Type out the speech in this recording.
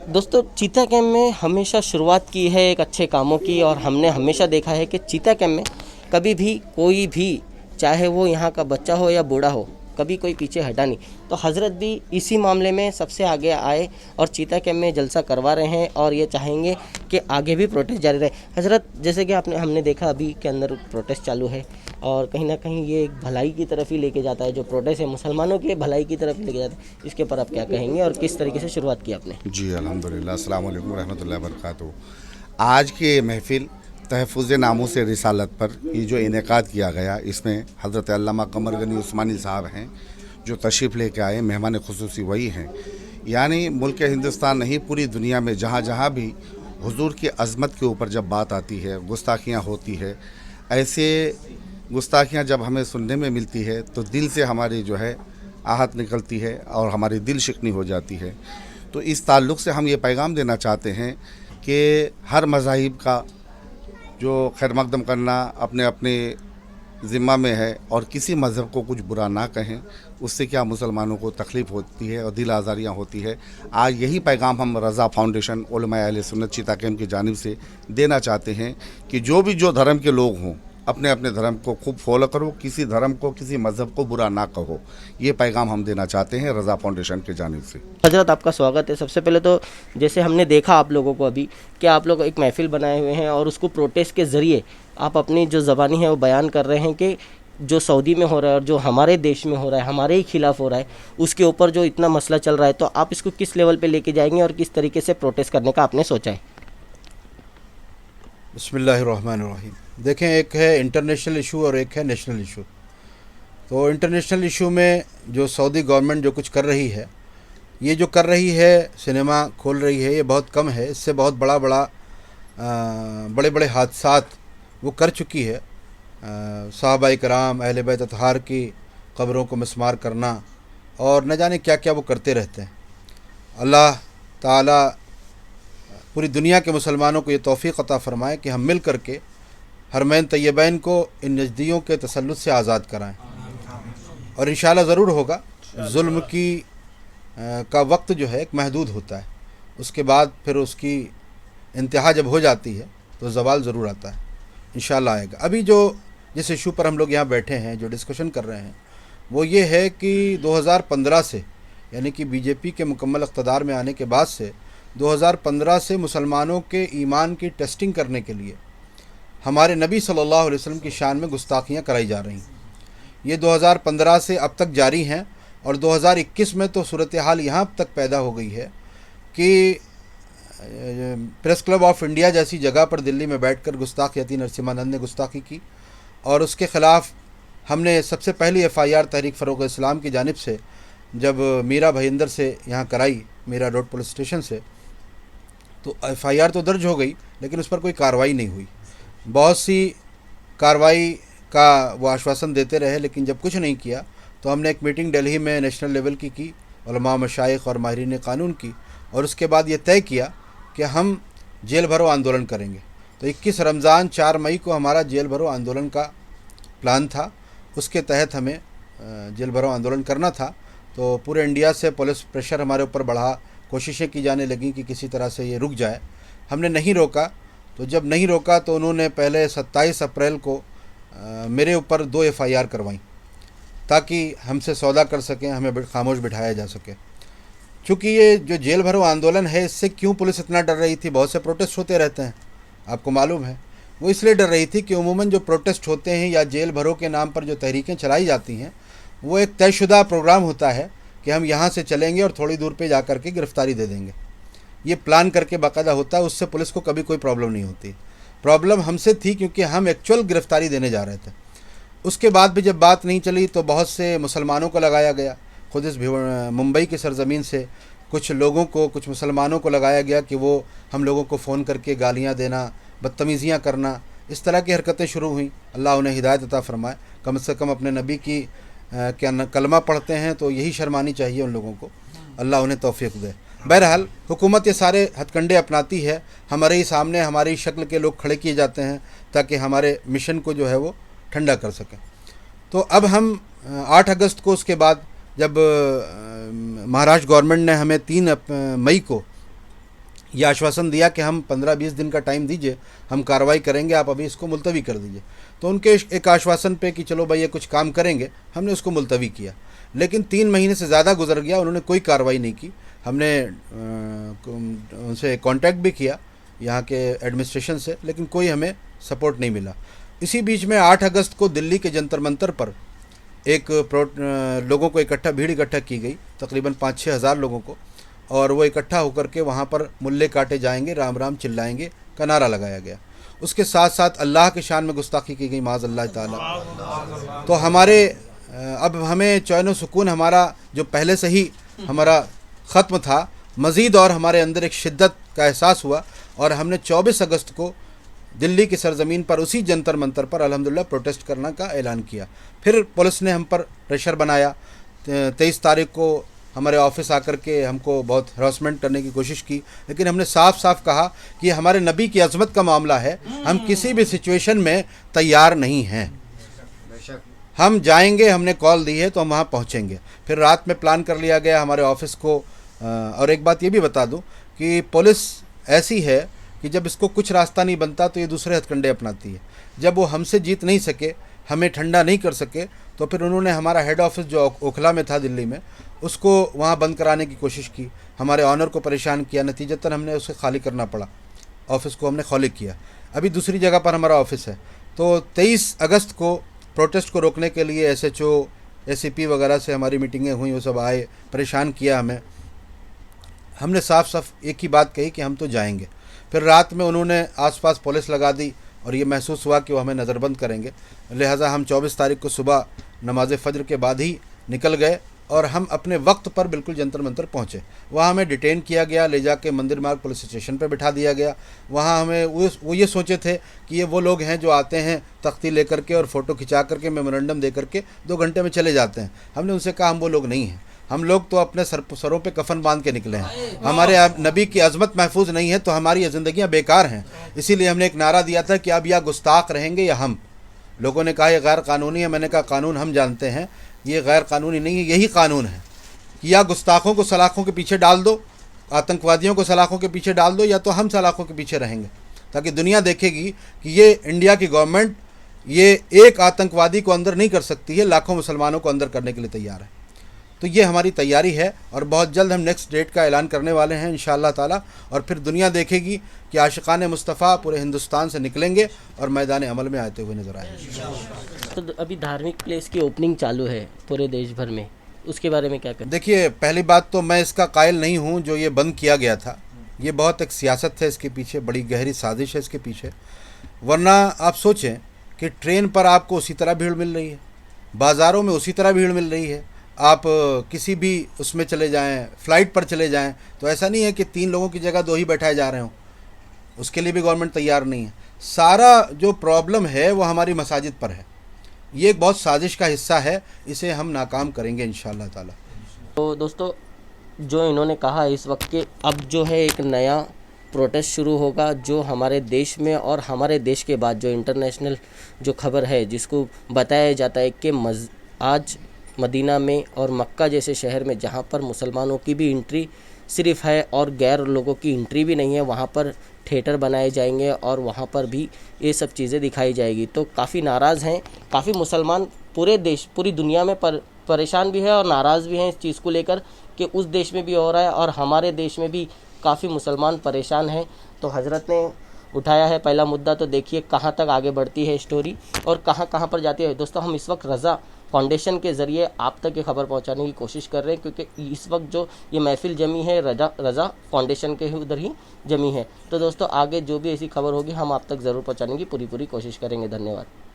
दोस्तों, चीता कैंप में हमेशा शुरुआत की है एक अच्छे कामों की, और हमने हमेशा देखा है कि चीता कैंप में कभी भी कोई भी, चाहे वो यहाँ का बच्चा हो या बूढ़ा हो, कभी कोई पीछे हटा नहीं। तो हज़रत भी इसी मामले में सबसे आगे आए और चीता कैंप में जलसा करवा रहे हैं, और ये चाहेंगे कि आगे भी प्रोटेस्ट जारी रहे। हज़रत, जैसे कि हमने देखा अभी के अंदर प्रोटेस्ट चालू है, और कहीं ना कहीं ये एक भलाई की तरफ ही लेके जाता है। जो प्रोटेस्ट है मुसलमानों के भलाई की तरफ ही लेके जाता है। इसके ऊपर आप क्या कहेंगे और किस तरीके से शुरुआत की आपने? जी अल्हम्दुलिल्लाह, अस्सलाम वालेकुम रहमतुल्लाहि व बरकातुहू। आज की ये महफ़िल तहफ़्फ़ुज़ नामूस रिसालत पर ये जो इनेकाद किया गया, इसमें हज़रत अल्लामा कमर गनी उस्मानी साहब हैं जो तशरीफ़ लेके आए। मेहमान ख़ुसूसी वही हैं। यानी मुल्क हिंदुस्तान नहीं, पूरी दुनिया में जहाँ जहाँ भी हुज़ूर की अज़मत के ऊपर जब बात आती है, गुस्ताखियाँ होती है, ऐसे गुस्ताखियाँ जब हमें सुनने में मिलती है तो दिल से हमारी जो है आहत निकलती है और हमारी दिल शिकनी हो जाती है। तो इस ताल्लुक़ से हम ये पैगाम देना चाहते हैं कि हर मज़ाहिब का जो खैर मकदम करना अपने अपने ज़िम्मा में है, और किसी मज़हब को कुछ बुरा ना कहें। उससे क्या मुसलमानों को तकलीफ़ होती है और दिल आज़ारियाँ होती है। आज यही पैगाम हम रज़ा फाउंडेशन उलमाए अहले सुन्नत चीता कैंप की जानिब से देना चाहते हैं कि जो धर्म के लोग हों, अपने अपने धर्म को खूब फॉलो करो, किसी धर्म को, किसी मज़हब को बुरा ना कहो। ये पैगाम हम देना चाहते हैं रज़ा फाउंडेशन की जानिब से। हजरत, आपका स्वागत है। सबसे पहले तो जैसे हमने देखा आप लोगों को अभी कि आप लोग एक महफिल बनाए हुए हैं, और उसको प्रोटेस्ट के ज़रिए आप अपनी जो ज़बानी है वो बयान कर रहे हैं कि जो सऊदी में हो रहा है और जो हमारे देश में हो रहा है, हमारे ही खिलाफ हो रहा है, उसके ऊपर जो इतना मसला चल रहा है, तो आप इसको किस लेवल पे लेके जाएंगे और किस तरीके से प्रोटेस्ट करने का आपने सोचा है? बिस्मिल्लाहिर्रहमानिर्रहीम। देखें, एक है इंटरनेशनल इशू और एक है नेशनल इशू। तो इंटरनेशनल इशू में जो सऊदी गवर्नमेंट जो कुछ कर रही है, ये जो कर रही है, सिनेमा खोल रही है, ये बहुत कम है। इससे बहुत बड़े बड़े हादसात वो कर चुकी है। सहाबाए कराम, अहले बैत अतहार की कब्रों को मिस्मार करना और न जाने क्या क्या वो करते रहते हैं। अल्लाह ताला पूरी दुनिया के मुसलमानों को ये तौफ़ीक़ अता फ़रमाए कि हम मिल कर के हरमैन तैयबैन को इन नजदियों के तसल्लुत से आज़ाद कराएं, और इंशाअल्लाह ज़रूर होगा। जुल्म की का वक्त जो है एक महदूद होता है, उसके बाद फिर उसकी इंतहा जब हो जाती है तो ज़वाल ज़रूर आता है, इंशाअल्लाह आएगा। अभी जो जिस इशू पर हम लोग यहाँ बैठे हैं, जो डिस्कशन कर रहे हैं, वो ये है कि 2015 से, यानी कि बीजेपी के मुकम्मल इक़्तिदार में आने के बाद से 2015 से मुसलमानों के ईमान की टेस्टिंग करने के लिए हमारे नबी सल्लल्लाहु अलैहि वसल्लम की शान में गुस्ताखियाँ कराई जा रही हैं। ये 2015 से अब तक जारी हैं, और 2021 में तो सूरत हाल यहाँ तक पैदा हो गई है कि प्रेस क्लब ऑफ इंडिया जैसी जगह पर दिल्ली में बैठकर गुस्ताख यती नरसिम्हानंद ने गुस्ताखी की, और उसके ख़िलाफ़ हमने सबसे पहली FIR तहरीक फ़रोग़ इस्लाम की जानिब से जब मीरा भयंदर से यहाँ कराई, मीरा रोड पुलिस स्टेशन से, तो FIR तो दर्ज हो गई, लेकिन उस पर कोई कार्रवाई नहीं हुई। बहुत सी कार्रवाई का वो आश्वासन देते रहे, लेकिन जब कुछ नहीं किया तो हमने एक मीटिंग दिल्ली में नेशनल लेवल की उलमा, मशाइख और माहिरीन कानून की, और उसके बाद ये तय किया कि हम जेल भरो आंदोलन करेंगे। तो 21 रमज़ान 4 मई को हमारा जेल भरो आंदोलन का प्लान था। उसके तहत हमें जेल भरो आंदोलन करना था। तो पूरे इंडिया से पुलिस प्रेशर हमारे ऊपर बढ़ा, कोशिशें की जाने लगी कि किसी तरह से ये रुक जाए। हमने नहीं रोका। तो जब नहीं रोका तो उन्होंने पहले 27 अप्रैल को मेरे ऊपर 2 FIR करवाई, ताकि हमसे सौदा कर सकें, हमें खामोश बिठाया जा सके। चूँकि ये जो जेल भरो आंदोलन है, इससे क्यों पुलिस इतना डर रही थी? बहुत से प्रोटेस्ट होते रहते हैं, आपको मालूम है। वो इसलिए डर रही थी कि उमूमन जो प्रोटेस्ट होते हैं या जेल भरो के नाम पर जो तहरीकें चलाई जाती हैं, वो एक तयशुदा प्रोग्राम होता है कि हम यहाँ से चलेंगे और थोड़ी दूर पे जा कर के गिरफ़्तारी दे देंगे। ये प्लान करके बाकायदा होता है, उससे पुलिस को कभी कोई प्रॉब्लम नहीं होती। प्रॉब्लम हमसे थी क्योंकि हम एक्चुअल गिरफ़्तारी देने जा रहे थे। उसके बाद भी जब बात नहीं चली तो बहुत से मुसलमानों को लगाया गया। खुद इस मुंबई की सरज़मीन से कुछ लोगों को, कुछ मुसलमानों को लगाया गया कि वो हम लोगों को फ़ोन करके गालियाँ देना, बदतमीज़ियाँ करना, इस तरह की हरकतें शुरू हुई। अल्लाह उन्हें हिदायत अता फ़रमाए। कम से कम अपने नबी की क्या कलमा पढ़ते हैं तो यही शर्मानी चाहिए उन लोगों को। अल्लाह उन्हें तौफ़ीक़ दे। बहरहाल हुकूमत ये सारे हथकंडे अपनाती है। हमारे ही सामने हमारी शक्ल के लोग खड़े किए जाते हैं ताकि हमारे मिशन को जो है वो ठंडा कर सकें। तो अब हम 8 अगस्त को, उसके बाद जब महाराष्ट्र गवर्नमेंट ने हमें 3 मई को ये आश्वासन दिया कि हम 15-20 दिन का टाइम दीजिए, हम कार्रवाई करेंगे, आप अभी इसको मुलतवी कर दीजिए। तो उनके एक आश्वासन पे कि चलो भाई ये कुछ काम करेंगे, हमने उसको मुलतवी किया। लेकिन 3 महीने से ज़्यादा गुजर गया, उन्होंने कोई कार्रवाई नहीं की। हमने उनसे कांटेक्ट भी किया यहाँ के एडमिनिस्ट्रेशन से, लेकिन कोई हमें सपोर्ट नहीं मिला। इसी बीच में 8 अगस्त को दिल्ली के जंतर मंतर पर एक लोगों को भीड़ इकट्ठा की गई, तकरीबन 5-6 हज़ार लोगों को, और वो इकट्ठा होकर के वहाँ पर मुल्ले काटे जाएंगे, राम राम चिल्लाएंगे का नारा लगाया गया। उसके साथ साथ अल्लाह के शान में गुस्ताखी की गई, माज़ अल्लाह ताला। तो हमारे अब हमें चैन व सुकून हमारा जो पहले से ही हमारा ख़त्म था, मज़ीद और हमारे अंदर एक शिद्दत का एहसास हुआ, और हमने 24 अगस्त को दिल्ली की सरज़मीन पर उसी जंतर मंतर पर अल्हम्दुलिल्लाह प्रोटेस्ट करने का ऐलान किया। फिर पुलिस ने हम पर प्रेशर बनाया। 23 तारीख को हमारे ऑफिस आकर के हमको बहुत हरासमेंट करने की कोशिश की, लेकिन हमने साफ साफ कहा कि हमारे नबी की अज़मत का मामला है, हम किसी भी सिचुएशन में तैयार नहीं हैं, हम जाएंगे, हमने कॉल दी है तो हम वहाँ पहुँचेंगे। फिर रात में प्लान कर लिया गया हमारे ऑफिस को। और एक बात ये भी बता दूँ कि पुलिस ऐसी है कि जब इसको कुछ रास्ता नहीं बनता तो ये दूसरे हथकंडे अपनाती है। जब वो हमसे जीत नहीं सके, हमें ठंडा नहीं कर सके, तो फिर उन्होंने हमारा हेड ऑफिस जो ओखला में था दिल्ली में, उसको वहाँ बंद कराने की कोशिश की, हमारे ऑनर को परेशान किया। नतीजतन हमने उसे खाली करना पड़ा, ऑफिस को हमने खाली किया। अभी दूसरी जगह पर हमारा ऑफिस है। तो 23 अगस्त को प्रोटेस्ट को रोकने के लिए SHO ACP वगैरह से हमारी मीटिंगें हुई, वो सब आए, परेशान किया हमें। हमने साफ साफ एक ही बात कही कि हम तो जाएंगे। फिर रात में उन्होंने आसपास पुलिस लगा दी और ये महसूस हुआ कि वो हमें नज़रबंद करेंगे, लिहाजा हम 24 तारीख को सुबह नमाज फ़ज्र के बाद ही निकल गए और हम अपने वक्त पर बिल्कुल जंतर मंतर पहुँचे। वहाँ हमें डिटेन किया गया, ले जाके मंदिर मार्ग पुलिस स्टेशन पर बिठा दिया गया। वहाँ हमें वो ये सोचे थे कि ये वो लोग हैं जो आते हैं तख्ती लेकर के और फ़ोटो खिंचा करके मेमोरेंडम दे करके 2 घंटे में चले जाते हैं। हमने उनसे कहा हम वो लोग नहीं हैं, हम लोग तो अपने सरों पे कफन बांध के निकले हैं। हमारे नबी की अज़मत महफूज नहीं है तो हमारी ये ज़िंदगियाँ बेकार हैं। इसीलिए हमने एक नारा दिया था कि अब या गुस्ताख रहेंगे या हम। लोगों ने कहा ये गैर कानूनी है, मैंने कहा कानून हम जानते हैं, ये गैर कानूनी नहीं है, यही कानून है कि या गुस्ताखों को सलाखों के पीछे डाल दो, आतंकवादियों को सलाखों के पीछे डाल दो, या तो हम सलाखों के पीछे रहेंगे, ताकि दुनिया देखेगी कि ये इंडिया की गवर्नमेंट ये एक आतंकवादी को अंदर नहीं कर सकती है, लाखों मुसलमानों को अंदर करने के लिए तैयार है। तो ये हमारी तैयारी है और बहुत जल्द हम नेक्स्ट डेट का ऐलान करने वाले हैं इंशाअल्लाह ताला, और फिर दुनिया देखेगी कि आशिकाने मुस्तफ़ा पूरे हिंदुस्तान से निकलेंगे और मैदान अमल में आते हुए नज़र आएंगे। तो अभी धार्मिक प्लेस की ओपनिंग चालू है पूरे देश भर में, उसके बारे में क्या कहें? देखिए, पहली बात तो मैं इसका कायल नहीं हूँ जो ये बंद किया गया था। ये बहुत एक सियासत है इसके पीछे, बड़ी गहरी साजिश है इसके पीछे। वरना आप सोचें कि ट्रेन पर आपको उसी तरह भीड़ मिल रही है, बाज़ारों में उसी तरह भीड़ मिल रही है, आप किसी भी उसमें चले जाएं, फ़्लाइट पर चले जाएं, तो ऐसा नहीं है कि 3 लोगों की जगह 2 ही बैठाए जा रहे हों, उसके लिए भी गवर्नमेंट तैयार नहीं है। सारा जो प्रॉब्लम है वो हमारी मसाजिद पर है। ये एक बहुत साजिश का हिस्सा है, इसे हम नाकाम करेंगे इंशाअल्लाह ताला। तो दोस्तों, जो इन्होंने कहा इस वक्त के अब जो है एक नया प्रोटेस्ट शुरू होगा, जो हमारे देश में और हमारे देश के बाद जो इंटरनेशनल जो खबर है, जिसको बताया जाता है कि आज मदीना में और मक्का जैसे शहर में जहाँ पर मुसलमानों की भी एंट्री सिर्फ है और गैर लोगों की एंट्री भी नहीं है, वहाँ पर थिएटर बनाए जाएंगे और वहाँ पर भी ये सब चीज़ें दिखाई जाएगी। तो काफ़ी नाराज़ हैं, काफ़ी मुसलमान पूरे देश पूरी दुनिया में परेशान भी है और नाराज़ भी हैं इस चीज़ को लेकर कि उस देश में भी हो रहा है और हमारे देश में भी काफ़ी मुसलमान परेशान हैं। तो हज़रत ने उठाया है पहला मुद्दा, तो देखिए कहाँ तक आगे बढ़ती है स्टोरी और कहाँ कहाँ पर जाती है। दोस्तों, हम इस वक्त रज़ा फाउंडेशन के ज़रिए आप तक ये खबर पहुंचाने की कोशिश कर रहे हैं, क्योंकि इस वक्त जो ये महफिल जमी है रज़ा फाउंडेशन के उधर ही जमी है। तो दोस्तों, आगे जो भी ऐसी खबर होगी हम आप तक ज़रूर पहुंचाने की पूरी कोशिश करेंगे। धन्यवाद।